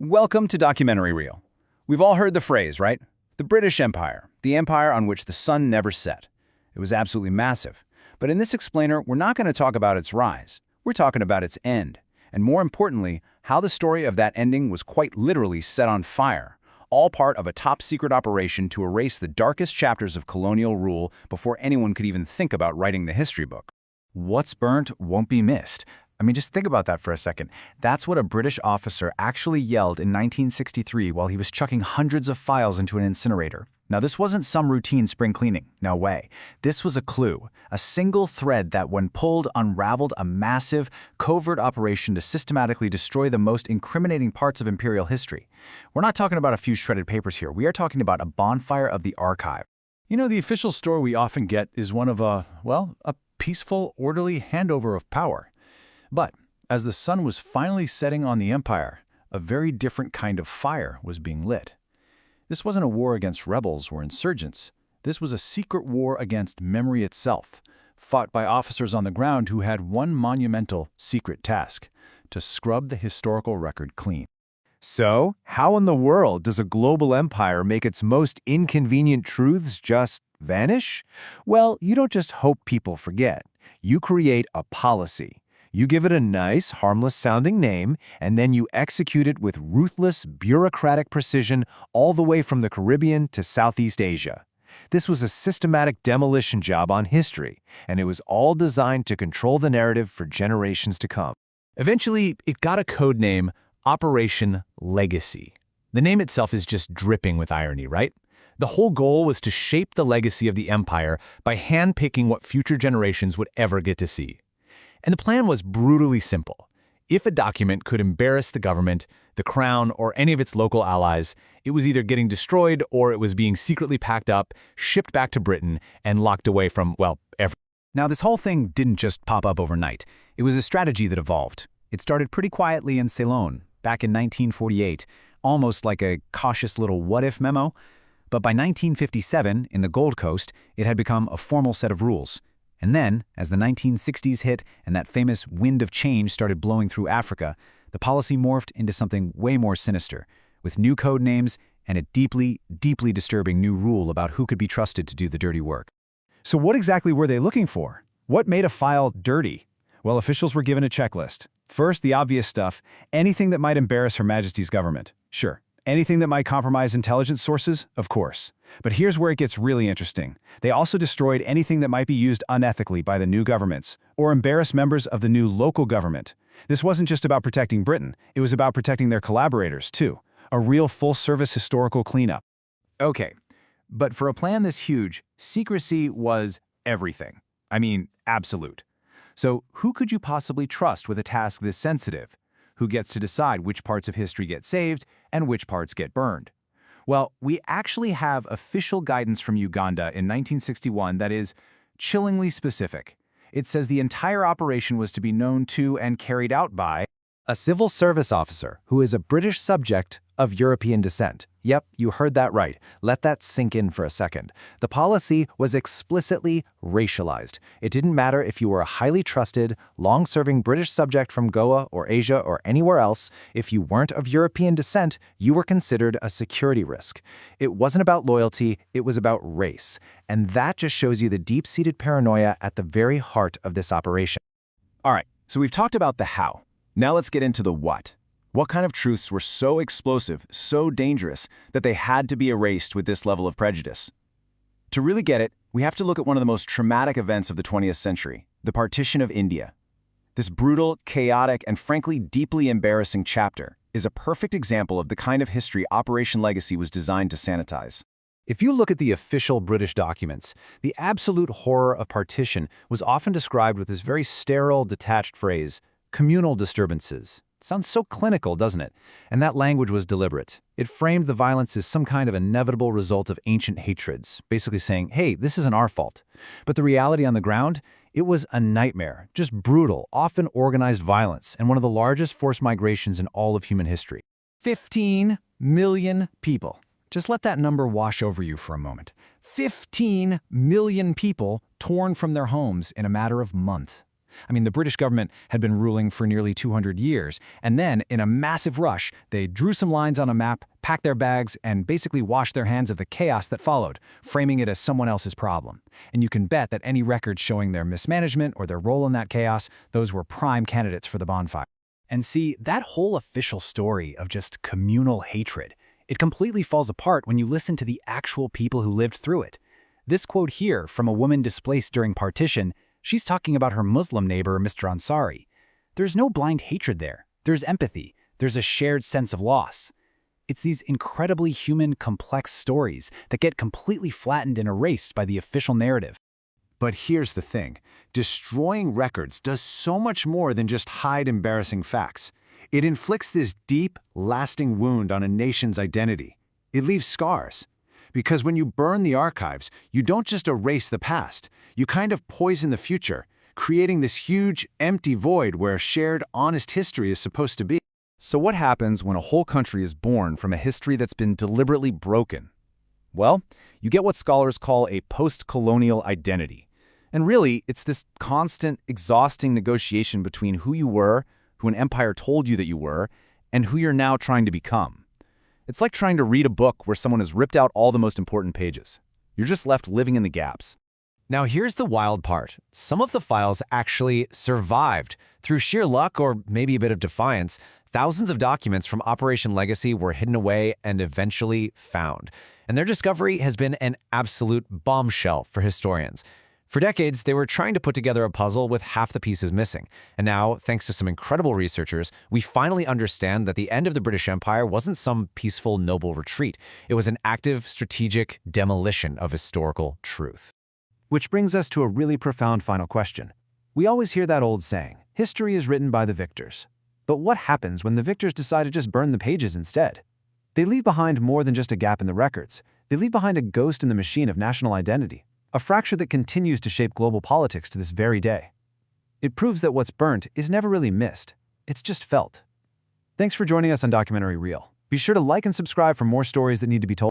Welcome to Documentary Reel. We've all heard the phrase, right? The British Empire, the empire on which the sun never set. It was absolutely massive. But in this explainer, we're not going to talk about its rise. We're talking about its end. And more importantly, how the story of that ending was quite literally set on fire, all part of a top-secret operation to erase the darkest chapters of colonial rule before anyone could even think about writing the history book. What's burnt won't be missed. Just think about that for a second. That's what a British officer actually yelled in 1963 while he was chucking hundreds of files into an incinerator. Now, this wasn't some routine spring cleaning. No way. This was a clue, a single thread that, when pulled, unraveled a massive, covert operation to systematically destroy the most incriminating parts of imperial history. We're not talking about a few shredded papers here. We are talking about a bonfire of the archive. The official story we often get is one of a peaceful, orderly handover of power. But as the sun was finally setting on the empire, a very different kind of fire was being lit. This wasn't a war against rebels or insurgents. This was a secret war against memory itself, fought by officers on the ground who had one monumental, secret task: to scrub the historical record clean. So, how in the world does a global empire make its most inconvenient truths just vanish? Well, you don't just hope people forget. You create a policy. You give it a nice, harmless-sounding name, and then you execute it with ruthless, bureaucratic precision all the way from the Caribbean to Southeast Asia. This was a systematic demolition job on history, and it was all designed to control the narrative for generations to come. Eventually, it got a code name, Operation Legacy. The name itself is just dripping with irony, right? The whole goal was to shape the legacy of the empire by handpicking what future generations would ever get to see. And the plan was brutally simple. If a document could embarrass the government, the crown, or any of its local allies, it was either getting destroyed or it was being secretly packed up, shipped back to Britain, and locked away from, everything. Now, this whole thing didn't just pop up overnight. It was a strategy that evolved. It started pretty quietly in Ceylon, back in 1948, almost like a cautious little what-if memo. But by 1957, in the Gold Coast, it had become a formal set of rules. And then, as the 1960s hit and that famous wind of change started blowing through Africa, the policy morphed into something way more sinister, with new code names and a deeply, deeply disturbing new rule about who could be trusted to do the dirty work. So what exactly were they looking for? What made a file dirty? Well, officials were given a checklist. First, the obvious stuff: anything that might embarrass Her Majesty's government. Sure. Anything that might compromise intelligence sources? Of course. But here's where it gets really interesting. They also destroyed anything that might be used unethically by the new governments, or embarrass members of the new local government. This wasn't just about protecting Britain, it was about protecting their collaborators, too. A real full-service historical cleanup. Okay, but for a plan this huge, secrecy was everything. Absolute. So who could you possibly trust with a task this sensitive? Who gets to decide which parts of history get saved and which parts get burned? Well, we actually have official guidance from Uganda in 1961 that is chillingly specific. It says the entire operation was to be known to and carried out by A civil service officer who is a British subject of European descent. Yep, you heard that right. Let that sink in for a second. The policy was explicitly racialized. It didn't matter if you were a highly trusted, long-serving British subject from Goa or Asia or anywhere else. If you weren't of European descent, you were considered a security risk. It wasn't about loyalty, it was about race. And that just shows you the deep-seated paranoia at the very heart of this operation. All right, so we've talked about the how. Now let's get into the what. What kind of truths were so explosive, so dangerous, that they had to be erased with this level of prejudice? To really get it, we have to look at one of the most traumatic events of the 20th century, the partition of India. This brutal, chaotic, and frankly deeply embarrassing chapter is a perfect example of the kind of history Operation Legacy was designed to sanitize. If you look at the official British documents, the absolute horror of partition was often described with this very sterile, detached phrase, communal disturbances. Sounds so clinical, doesn't it? And that language was deliberate. It framed the violence as some kind of inevitable result of ancient hatreds, basically saying, hey, this isn't our fault. But the reality on the ground, it was a nightmare, just brutal, often organized violence, and one of the largest forced migrations in all of human history. 15 million people. Just let that number wash over you for a moment. 15 million people torn from their homes in a matter of months. I mean, the British government had been ruling for nearly 200 years, and then, in a massive rush, they drew some lines on a map, packed their bags, and basically washed their hands of the chaos that followed, framing it as someone else's problem. And you can bet that any records showing their mismanagement or their role in that chaos, those were prime candidates for the bonfire. And see, that whole official story of just communal hatred, it completely falls apart when you listen to the actual people who lived through it. This quote here from a woman displaced during partition, she's talking about her Muslim neighbor, Mr. Ansari. There's no blind hatred there. There's empathy. There's a shared sense of loss. It's these incredibly human, complex stories that get completely flattened and erased by the official narrative. But here's the thing. Destroying records does so much more than just hide embarrassing facts. It inflicts this deep, lasting wound on a nation's identity. It leaves scars. Because when you burn the archives, you don't just erase the past, you kind of poison the future, creating this huge, empty void where shared, honest history is supposed to be. So what happens when a whole country is born from a history that's been deliberately broken? Well, you get what scholars call a post-colonial identity. And really, it's this constant, exhausting negotiation between who you were, who an empire told you that you were, and who you're now trying to become. It's like trying to read a book where someone has ripped out all the most important pages. You're just left living in the gaps. Now here's the wild part. Some of the files actually survived. Through sheer luck or maybe a bit of defiance, thousands of documents from Operation Legacy were hidden away and eventually found. And their discovery has been an absolute bombshell for historians. For decades, they were trying to put together a puzzle with half the pieces missing. And now, thanks to some incredible researchers, we finally understand that the end of the British Empire wasn't some peaceful, noble retreat. It was an active, strategic demolition of historical truth. Which brings us to a really profound final question. We always hear that old saying, history is written by the victors. But what happens when the victors decide to just burn the pages instead? They leave behind more than just a gap in the records. They leave behind a ghost in the machine of national identity. A fracture that continues to shape global politics to this very day. It proves that what's burnt is never really missed. It's just felt. Thanks for joining us on Documentary Reel. Be sure to like and subscribe for more stories that need to be told.